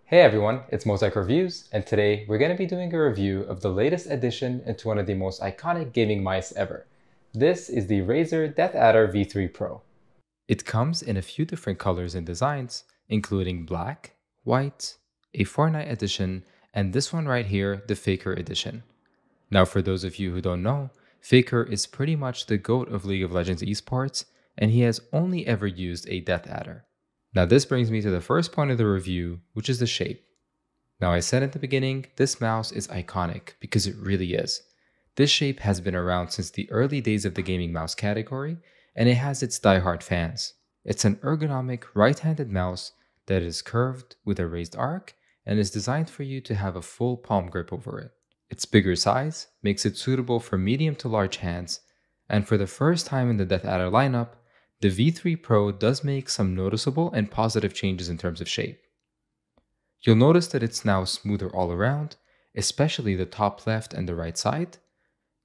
Hey everyone, it's Mosaic Reviews, and today we're going to be doing a review of the latest addition into one of the most iconic gaming mice ever. This is the Razer DeathAdder V3 Pro. It comes in a few different colors and designs, including black, white, a Fortnite edition, and this one right here, the Faker edition. Now for those of you who don't know, Faker is pretty much the GOAT of League of Legends esports, and he has only ever used a DeathAdder. Now this brings me to the first point of the review, which is the shape. Now I said at the beginning, this mouse is iconic because it really is. This shape has been around since the early days of the gaming mouse category, and it has its diehard fans. It's an ergonomic right-handed mouse that is curved with a raised arc and is designed for you to have a full palm grip over it. Its bigger size makes it suitable for medium to large hands, and for the first time in the DeathAdder lineup, the V3 Pro does make some noticeable and positive changes in terms of shape. You'll notice that it's now smoother all around, especially the top left and the right side.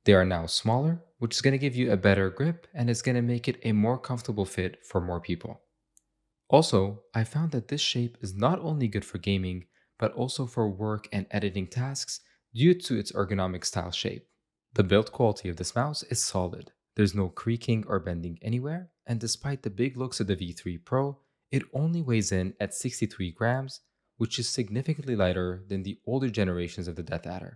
They are now smaller, which is going to give you a better grip and it's going to make it a more comfortable fit for more people. Also, I found that this shape is not only good for gaming, but also for work and editing tasks due to its ergonomic style shape. The build quality of this mouse is solid. There's no creaking or bending anywhere, and despite the big looks of the V3 Pro, it only weighs in at 63 grams, which is significantly lighter than the older generations of the DeathAdder.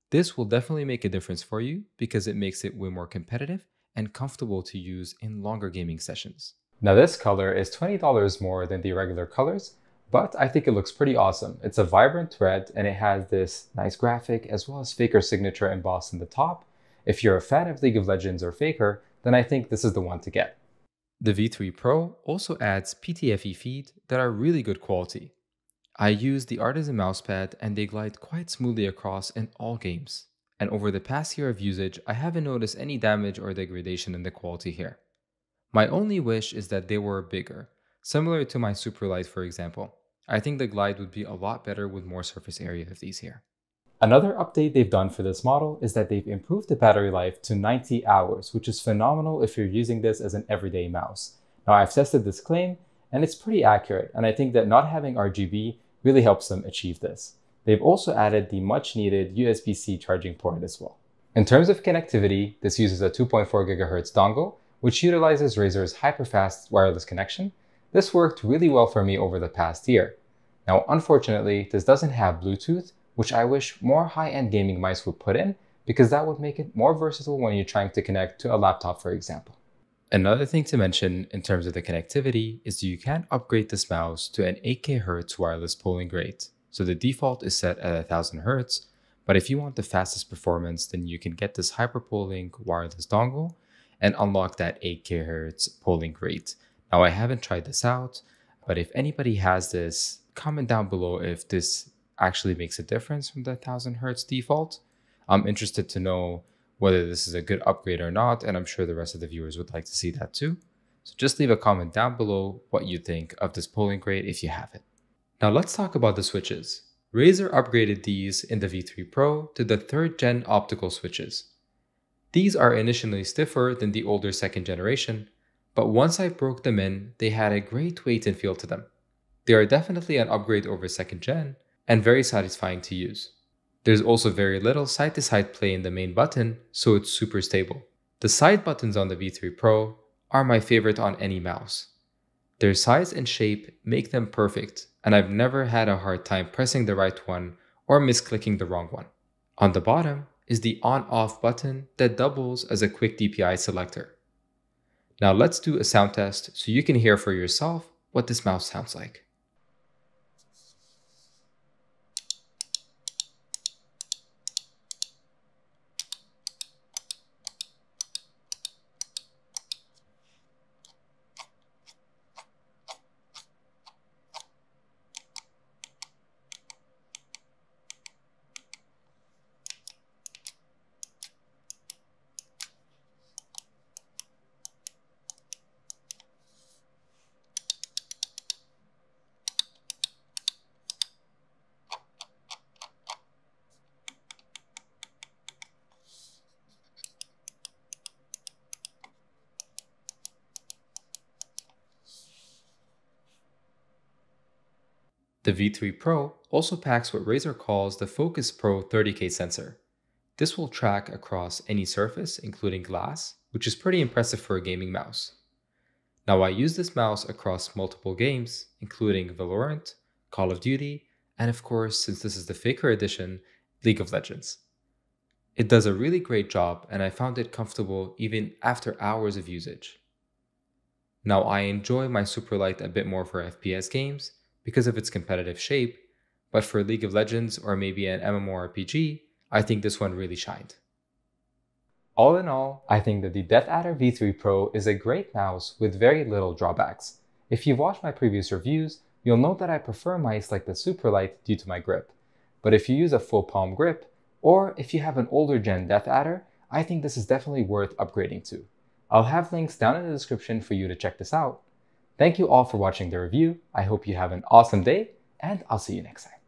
This will definitely make a difference for you because it makes it way more competitive and comfortable to use in longer gaming sessions. Now this color is $20 more than the regular colors, but I think it looks pretty awesome. It's a vibrant red and it has this nice graphic as well as Faker signature embossed in the top. If you're a fan of League of Legends or Faker, then I think this is the one to get. The V3 Pro also adds PTFE feet that are really good quality. I use the Artisan mousepad and they glide quite smoothly across in all games. And over the past year of usage, I haven't noticed any damage or degradation in the quality here. My only wish is that they were bigger, similar to my Superlight for example. I think the glide would be a lot better with more surface area of these here. Another update they've done for this model is that they've improved the battery life to 90 hours, which is phenomenal if you're using this as an everyday mouse. Now I've tested this claim and it's pretty accurate, and I think that not having RGB really helps them achieve this. They've also added the much needed USB-C charging port as well. In terms of connectivity, this uses a 2.4 GHz dongle, which utilizes Razer's hyper-fast wireless connection. This worked really well for me over the past year. Now, unfortunately, this doesn't have Bluetooth, which I wish more high-end gaming mice would put in, because that would make it more versatile when you're trying to connect to a laptop, for example. Another thing to mention in terms of the connectivity is you can upgrade this mouse to an 8K Hz wireless polling rate. So the default is set at 1000 Hz, but if you want the fastest performance, then you can get this hyperpolling wireless dongle and unlock that 8K Hz polling rate. Now I haven't tried this out, but if anybody has this, comment down below if this actually makes a difference from the 1000 Hz default. I'm interested to know whether this is a good upgrade or not, and I'm sure the rest of the viewers would like to see that too. So just leave a comment down below what you think of this polling rate if you have it. Now let's talk about the switches. Razer upgraded these in the V3 Pro to the 3rd gen optical switches. These are initially stiffer than the older 2nd generation, but once I broke them in, they had a great weight and feel to them. They are definitely an upgrade over 2nd gen and very satisfying to use. There's also very little side-to-side play in the main button, so it's super stable. The side buttons on the V3 Pro are my favorite on any mouse. Their size and shape make them perfect, and I've never had a hard time pressing the right one or misclicking the wrong one. On the bottom is the on-off button that doubles as a quick DPI selector. Now let's do a sound test so you can hear for yourself what this mouse sounds like. The V3 Pro also packs what Razer calls the Focus Pro 30K sensor. This will track across any surface, including glass, which is pretty impressive for a gaming mouse. Now I use this mouse across multiple games, including Valorant, Call of Duty, and of course, since this is the Faker edition, League of Legends. It does a really great job and I found it comfortable even after hours of usage. Now I enjoy my Superlight a bit more for FPS games because of its competitive shape, but for League of Legends or maybe an MMORPG, I think this one really shined. All in all, I think that the DeathAdder V3 Pro is a great mouse with very little drawbacks. If you've watched my previous reviews, you'll know that I prefer mice like the Superlight due to my grip. But if you use a full palm grip, or if you have an older gen DeathAdder, I think this is definitely worth upgrading to. I'll have links down in the description for you to check this out. Thank you all for watching the review. I hope you have an awesome day, and I'll see you next time.